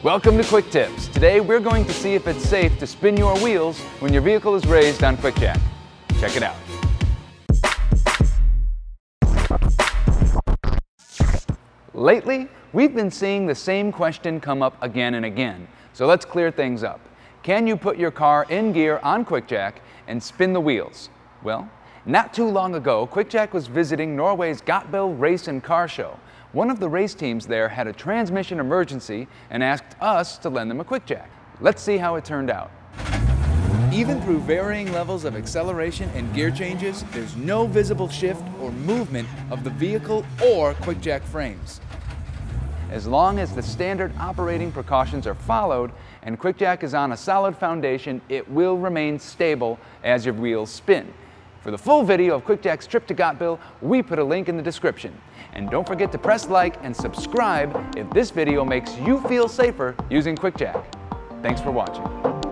Welcome to Quick Tips. Today we're going to see if it's safe to spin your wheels when your vehicle is raised on QuickJack. Check it out. Lately, we've been seeing the same question come up again and again, so let's clear things up. Can you put your car in gear on QuickJack and spin the wheels? Well, not too long ago, QuickJack was visiting Norway's Gotbill Race and Car Show. One of the race teams there had a transmission emergency and asked us to lend them a QuickJack. Let's see how it turned out. Even through varying levels of acceleration and gear changes, there's no visible shift or movement of the vehicle or QuickJack frames. As long as the standard operating precautions are followed and QuickJack is on a solid foundation, it will remain stable as your wheels spin. For the full video of QuickJack's trip to Gotbill, we put a link in the description. And don't forget to press like and subscribe if this video makes you feel safer using QuickJack. Thanks for watching.